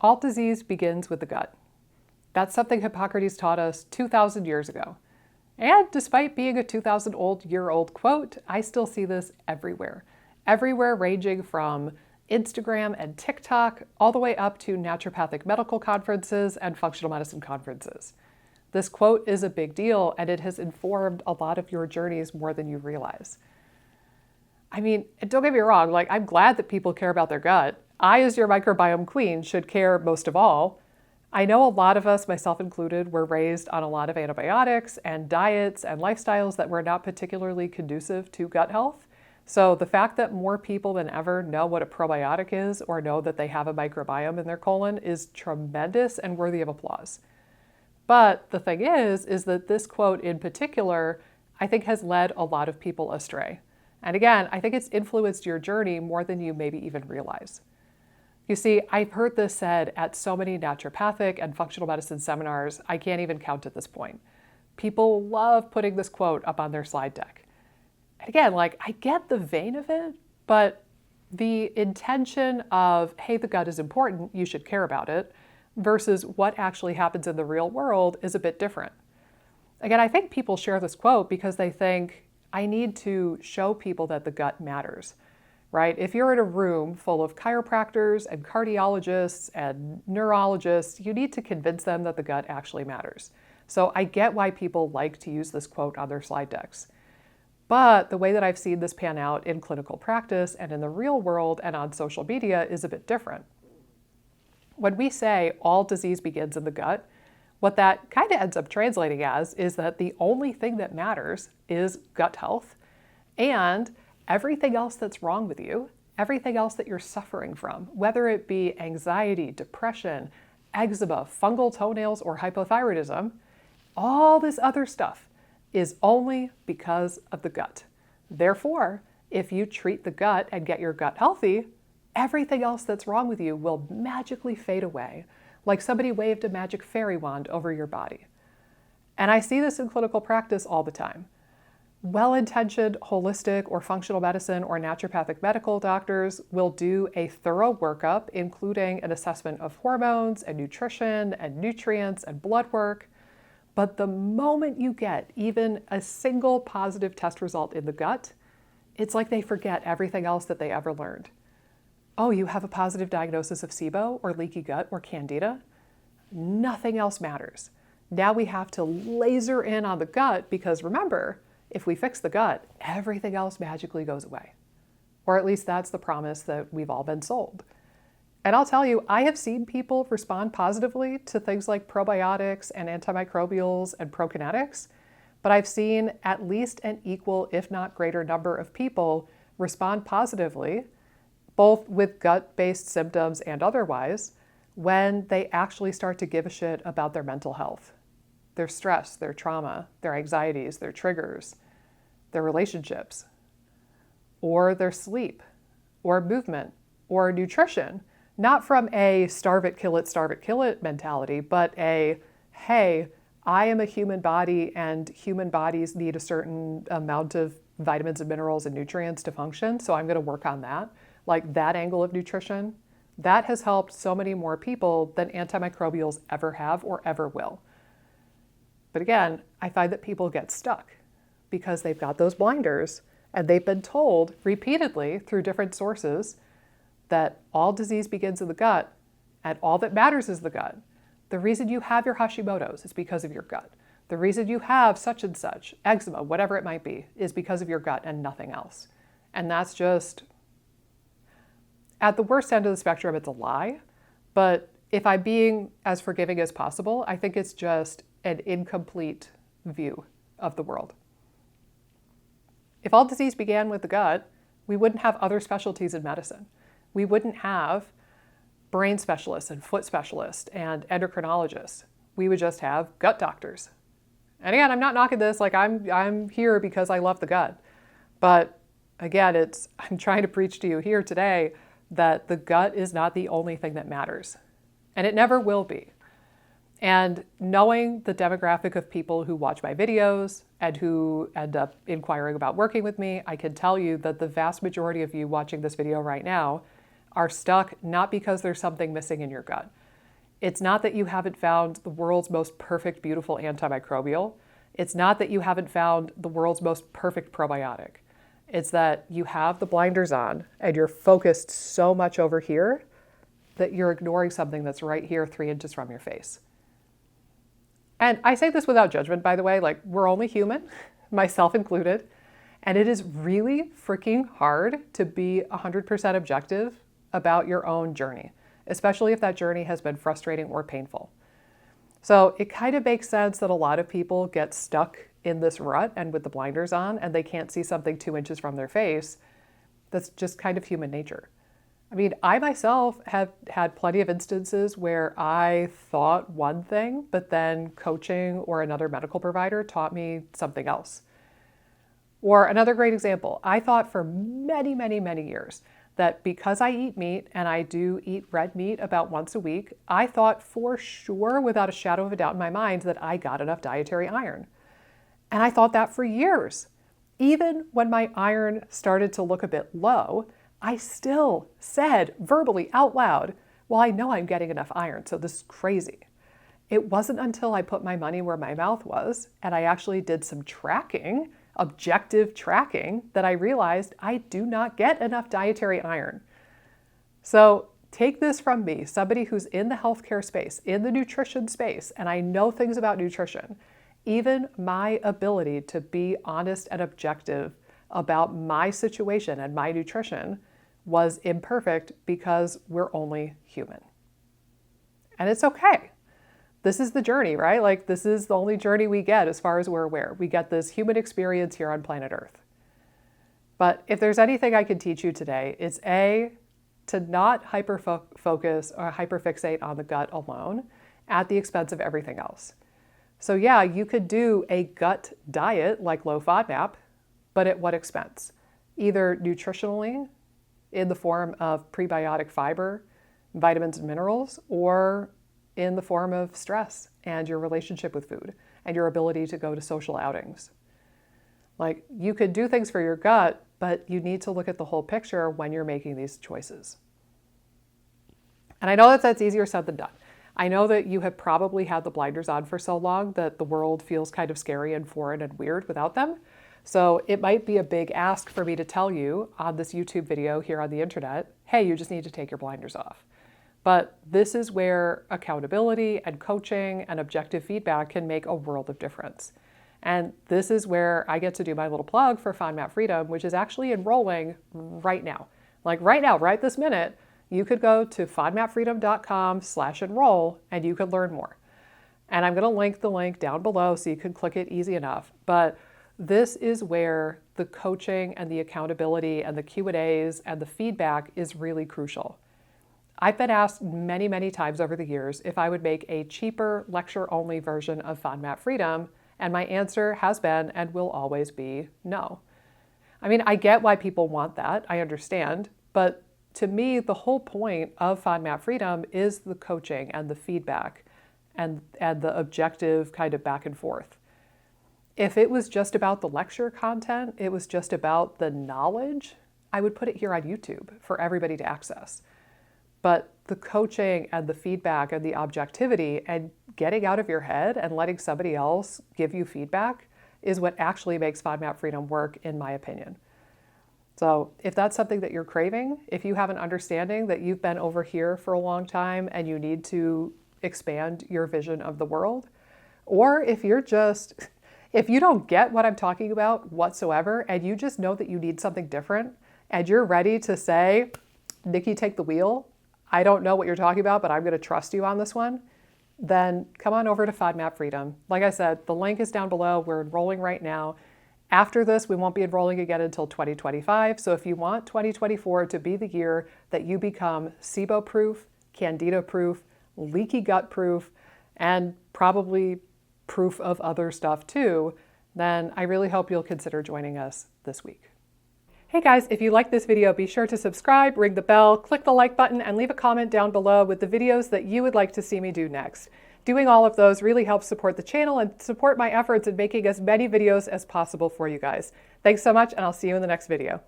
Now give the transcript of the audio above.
All disease begins with the gut. That's something Hippocrates taught us 2,000 years ago. And despite being a 2,000-year-old quote, I still see this everywhere. Everywhere, ranging from Instagram and TikTok all the way up to naturopathic medical conferences and functional medicine conferences. This quote is a big deal, and it has informed a lot of your journeys more than you realize. I mean, don't get me wrong, I'm glad that people care about their gut. I, as your microbiome queen, should care most of all. I know a lot of us, myself included, were raised on a lot of antibiotics and diets and lifestyles that were not particularly conducive to gut health. So the fact that more people than ever know what a probiotic is or know that they have a microbiome in their colon is tremendous and worthy of applause. But the thing is that this quote in particular, I think, has led a lot of people astray. And again, I think it's influenced your journey more than you maybe even realize. You see, I've heard this said at so many naturopathic and functional medicine seminars, I can't even count at this point. People love putting this quote up on their slide deck. And again, I get the vein of it, but the intention of, hey, the gut is important, you should care about it, versus what actually happens in the real world is a bit different. Again, I think people share this quote because they think, I need to show people that the gut matters, right? If you're in a room full of chiropractors and cardiologists and neurologists, you need to convince them that the gut actually matters. So I get why people like to use this quote on their slide decks. But the way that I've seen this pan out in clinical practice and in the real world and on social media is a bit different. When we say all disease begins in the gut, what that kind of ends up translating as is that the only thing that matters is gut health, and everything else that's wrong with you, everything else that you're suffering from, whether it be anxiety, depression, eczema, fungal toenails, or hypothyroidism, all this other stuff is only because of the gut. Therefore, if you treat the gut and get your gut healthy, everything else that's wrong with you will magically fade away, like somebody waved a magic fairy wand over your body. And I see this in clinical practice all the time. Well-intentioned holistic or functional medicine or naturopathic medical doctors will do a thorough workup, including an assessment of hormones and nutrition and nutrients and blood work. But the moment you get even a single positive test result in the gut, it's like they forget everything else that they ever learned. Oh, you have a positive diagnosis of SIBO or leaky gut or candida? Nothing else matters. Now we have to laser in on the gut because remember, if we fix the gut, everything else magically goes away. Or at least that's the promise that we've all been sold. And I'll tell you, I have seen people respond positively to things like probiotics and antimicrobials and prokinetics, but I've seen at least an equal, if not greater number of people respond positively, both with gut-based symptoms and otherwise, when they actually start to give a shit about their mental health, their stress, their trauma, their anxieties, their triggers, their relationships, or their sleep, or movement, or nutrition. Not from a starve it, kill it mentality, but a, hey, I am a human body and human bodies need a certain amount of vitamins and minerals and nutrients to function, so I'm going to work on that. Like that angle of nutrition, that has helped so many more people than antimicrobials ever have or ever will. But again, I find that people get stuck because they've got those blinders and they've been told repeatedly through different sources that all disease begins in the gut and all that matters is the gut. The reason you have your Hashimoto's is because of your gut. The reason you have such and such, eczema, whatever it might be, is because of your gut and nothing else. And that's just, at the worst end of the spectrum, it's a lie. But if I'm being as forgiving as possible, I think it's just an incomplete view of the world. If all disease began with the gut, we wouldn't have other specialties in medicine. We wouldn't have brain specialists and foot specialists and endocrinologists. We would just have gut doctors. And again, I'm not knocking this, I'm here because I love the gut. But again, I'm trying to preach to you here today that the gut is not the only thing that matters. And it never will be. And knowing the demographic of people who watch my videos and who end up inquiring about working with me, I can tell you that the vast majority of you watching this video right now are stuck not because there's something missing in your gut, It's not that you haven't found the world's most perfect, beautiful antimicrobial. It's not that you haven't found the world's most perfect probiotic. It's that you have the blinders on and you're focused so much over here that you're ignoring something that's right here 3 inches from your face. And I say this without judgment, by the way, like we're only human, myself included. And it is really freaking hard to be 100% objective about your own journey, especially if that journey has been frustrating or painful. So it kind of makes sense that a lot of people get stuck in this rut and with the blinders on and they can't see something 2 inches from their face. That's just kind of human nature. I mean, I myself have had plenty of instances where I thought one thing, but then coaching or another medical provider taught me something else. Or another great example, I thought for many, many, many years that because I eat meat and I do eat red meat about once a week, I thought for sure, without a shadow of a doubt in my mind, that I got enough dietary iron. And I thought that for years. Even when my iron started to look a bit low, I still said verbally out loud, well, I know I'm getting enough iron, so this is crazy. It wasn't until I put my money where my mouth was and I actually did some tracking, objective tracking, that I realized I do not get enough dietary iron. So take this from me, somebody who's in the healthcare space, in the nutrition space, and I know things about nutrition. Even my ability to be honest and objective about my situation and my nutrition was imperfect because we're only human. And it's okay. This is the journey, right? Like this is the only journey we get as far as we're aware. We get this human experience here on planet Earth. But if there's anything I can teach you today, it's A, to not hyper-focus or hyperfixate on the gut alone at the expense of everything else. So yeah, you could do a gut diet like low Fodmap, but at what expense? Either nutritionally, in the form of prebiotic fiber, vitamins and minerals, or in the form of stress and your relationship with food and your ability to go to social outings. Like you could do things for your gut, but you need to look at the whole picture when you're making these choices. And I know that that's easier said than done. I know that you have probably had the blinders on for so long that the world feels kind of scary and foreign and weird without them. So it might be a big ask for me to tell you on this YouTube video here on the internet, hey, you just need to take your blinders off. But this is where accountability and coaching and objective feedback can make a world of difference. And this is where I get to do my little plug for Fodmap Freedom, which is actually enrolling right now. Like right now, right this minute, you could go to fodmapfreedom.com/enroll and you could learn more. And I'm going to link the link down below so you can click it easy enough. But this is where the coaching and the accountability and the Q&As and the feedback is really crucial. I've been asked many, many times over the years if I would make a cheaper lecture-only version of Fodmap Freedom, and my answer has been and will always be no. I mean, I get why people want that, I understand, but to me, the whole point of Fodmap Freedom is the coaching and the feedback and the objective kind of back and forth. If it was just about the lecture content, it was just about the knowledge, I would put it here on YouTube for everybody to access. But the coaching and the feedback and the objectivity and getting out of your head and letting somebody else give you feedback is what actually makes Fodmap Freedom work, in my opinion. So if that's something that you're craving, if you have an understanding that you've been over here for a long time and you need to expand your vision of the world, or if you're just, if you don't get what I'm talking about whatsoever and you just know that you need something different and you're ready to say, Nikki, take the wheel, I don't know what you're talking about, but I'm going to trust you on this one, then come on over to Fodmap Freedom. Like I said, the link is down below. We're enrolling right now. After this, we won't be enrolling again until 2025. So if you want 2024 to be the year that you become SIBO-proof, Candida-proof, leaky gut-proof, and probably proof of other stuff too, then I really hope you'll consider joining us this week. Hey guys, if you like this video, be sure to subscribe, ring the bell, click the like button, and leave a comment down below with the videos that you would like to see me do next. Doing all of those really helps support the channel and support my efforts in making as many videos as possible for you guys. Thanks so much, and I'll see you in the next video.